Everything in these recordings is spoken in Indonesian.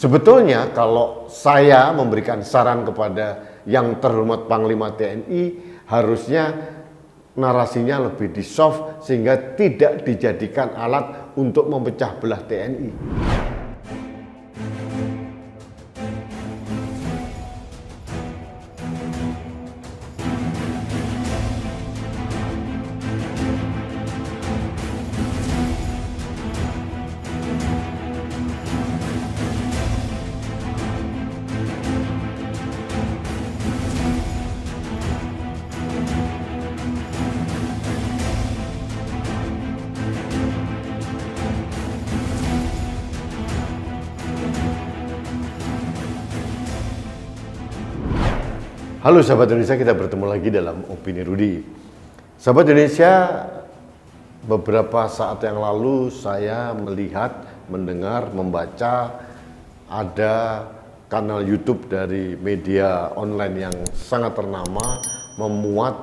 Sebetulnya kalau saya memberikan saran kepada yang terhormat Panglima TNI, harusnya narasinya lebih di-soft sehingga tidak dijadikan alat untuk memecah belah TNI. Halo sahabat Indonesia, kita bertemu lagi dalam Opini Rudi. Sahabat Indonesia, beberapa saat yang lalu saya melihat, mendengar, membaca ada kanal YouTube dari media online yang sangat ternama memuat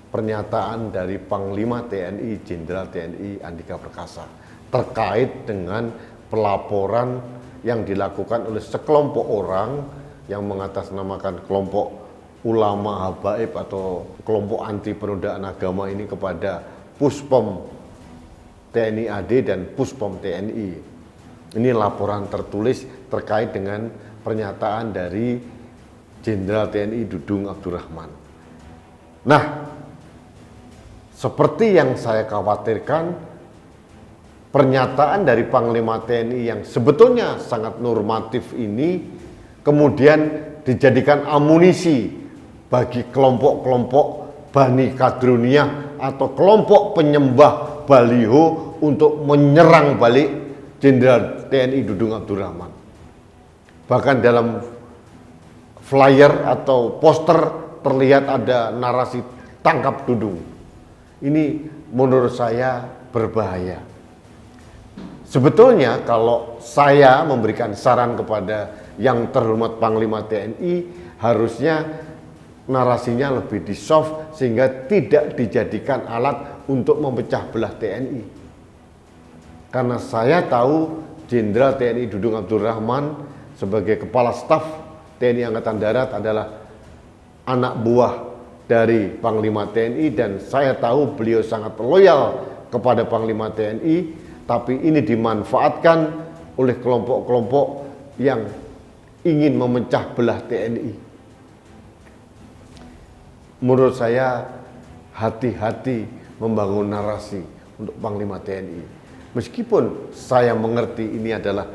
pernyataan dari Panglima TNI, Jenderal TNI Andika Perkasa terkait dengan pelaporan yang dilakukan oleh sekelompok orang yang mengatasnamakan kelompok ulama habaib atau kelompok anti penodaan agama ini kepada Puspom TNI AD dan Puspom TNI. Ini laporan tertulis terkait dengan pernyataan dari Jenderal TNI Dudung Abdurrahman. Nah, seperti yang saya khawatirkan, pernyataan dari Panglima TNI yang sebetulnya sangat normatif ini kemudian dijadikan amunisi bagi kelompok-kelompok Bani Kadruniyah atau kelompok penyembah baliho untuk menyerang balik Jenderal TNI Dudung Abdurrahman. Bahkan dalam flyer atau poster terlihat ada narasi tangkap Dudung. Ini menurut saya berbahaya. Sebetulnya kalau saya memberikan saran kepada yang terhormat Panglima TNI, harusnya narasinya lebih di-soft sehingga tidak dijadikan alat untuk memecah belah TNI. Karena saya tahu Jenderal TNI Dudung Abdurrahman sebagai Kepala Staf TNI Angkatan Darat adalah anak buah dari Panglima TNI dan saya tahu beliau sangat loyal kepada Panglima TNI, tapi ini dimanfaatkan oleh kelompok-kelompok yang ingin memecah belah TNI. Menurut saya hati-hati membangun narasi untuk Panglima TNI. Meskipun saya mengerti ini adalah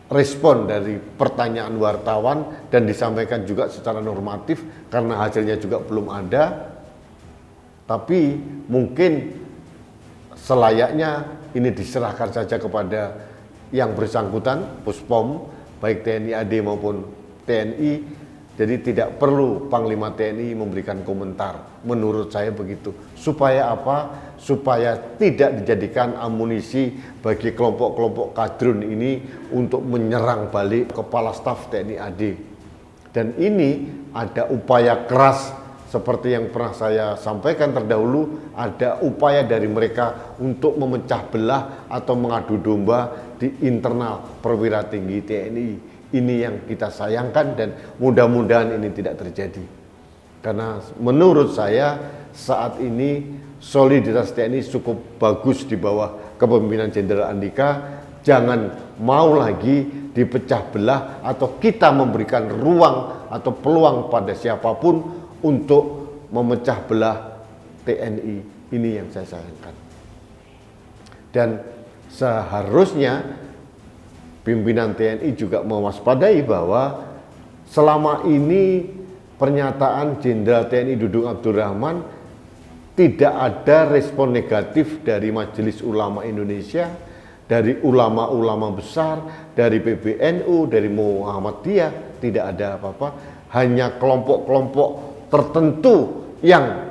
respon dari pertanyaan wartawan dan disampaikan juga secara normatif karena hasilnya juga belum ada, tapi mungkin selayaknya ini diserahkan saja kepada yang bersangkutan, Puspom, baik TNI AD maupun TNI, jadi tidak perlu Panglima TNI memberikan komentar. Menurut saya begitu. Supaya apa? Supaya tidak dijadikan amunisi bagi kelompok-kelompok kadrun ini untuk menyerang balik Kepala Staf TNI AD. Dan ini ada upaya keras seperti yang pernah saya sampaikan terdahulu, ada upaya dari mereka untuk memecah belah atau mengadu domba di internal perwira tinggi TNI. Ini yang kita sayangkan dan mudah-mudahan ini tidak terjadi. Karena menurut saya saat ini soliditas TNI cukup bagus di bawah kepemimpinan Jenderal Andika. Jangan mau lagi dipecah belah atau kita memberikan ruang atau peluang pada siapapun untuk memecah belah TNI. Ini yang saya sayangkan. Dan seharusnya pimpinan TNI juga mewaspadai bahwa selama ini pernyataan Jenderal TNI Dudung Abdurrahman tidak ada respon negatif dari Majelis Ulama Indonesia, dari ulama-ulama besar, dari PBNU, dari Muhammadiyah, tidak ada apa-apa. Hanya kelompok-kelompok tertentu yang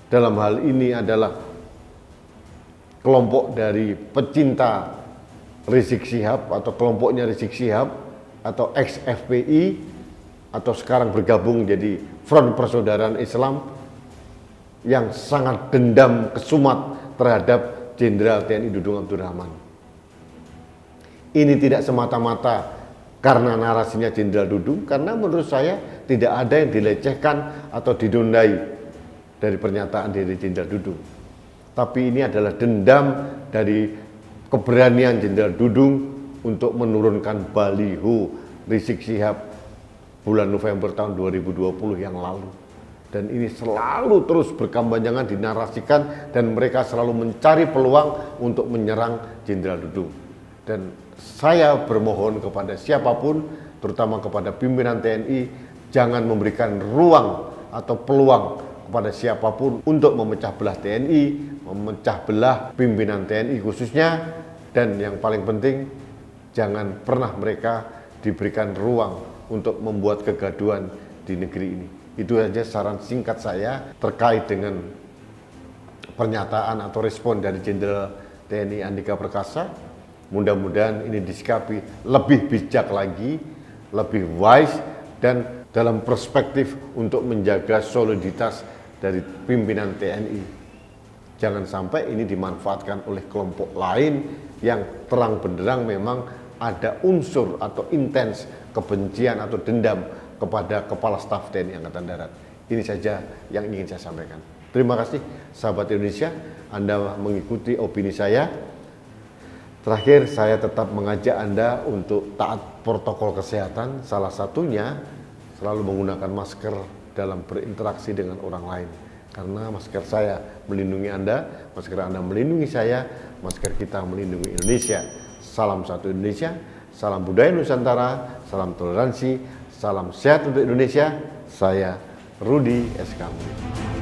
dalam hal ini adalah kelompok dari pecinta Rizik Syihab atau kelompoknya Rizik Syihab atau ex-FPI atau sekarang bergabung jadi Front Persaudaraan Islam yang sangat dendam kesumat terhadap Jenderal TNI Dudung Abdurrahman. Ini tidak semata-mata karena narasinya Jenderal Dudung, karena menurut saya tidak ada yang dilecehkan atau didondai dari pernyataan dari Jenderal Dudung. Tapi ini adalah dendam dari keberanian Jenderal Dudung untuk menurunkan baliho Rizik Syihab bulan November tahun 2020 yang lalu. Dan ini selalu terus berkepanjangan dinarasikan dan mereka selalu mencari peluang untuk menyerang Jenderal Dudung. Dan saya bermohon kepada siapapun, terutama kepada pimpinan TNI, jangan memberikan ruang atau peluang kepada siapapun untuk memecah belah TNI, memecah belah pimpinan TNI khususnya, dan yang paling penting, jangan pernah mereka diberikan ruang untuk membuat kegaduhan di negeri ini. Itu saja saran singkat saya terkait dengan pernyataan atau respon dari Jenderal TNI Andika Perkasa. Mudah-mudahan ini disikapi lebih bijak lagi, lebih wise, dan dalam perspektif untuk menjaga soliditas dari pimpinan TNI. Jangan sampai ini dimanfaatkan oleh kelompok lain yang terang benderang memang ada unsur atau intens kebencian atau dendam kepada Kepala Staf TNI Angkatan Darat. Ini saja yang ingin saya sampaikan. Terima kasih sahabat Indonesia, Anda mengikuti opini saya. Terakhir, saya tetap mengajak Anda untuk taat protokol kesehatan, salah satunya selalu menggunakan masker dalam berinteraksi dengan orang lain. Karena masker saya melindungi Anda, masker Anda melindungi saya, masker kita melindungi Indonesia. Salam satu Indonesia, salam budaya Nusantara, salam toleransi, salam sehat untuk Indonesia. Saya Rudi SK Muri.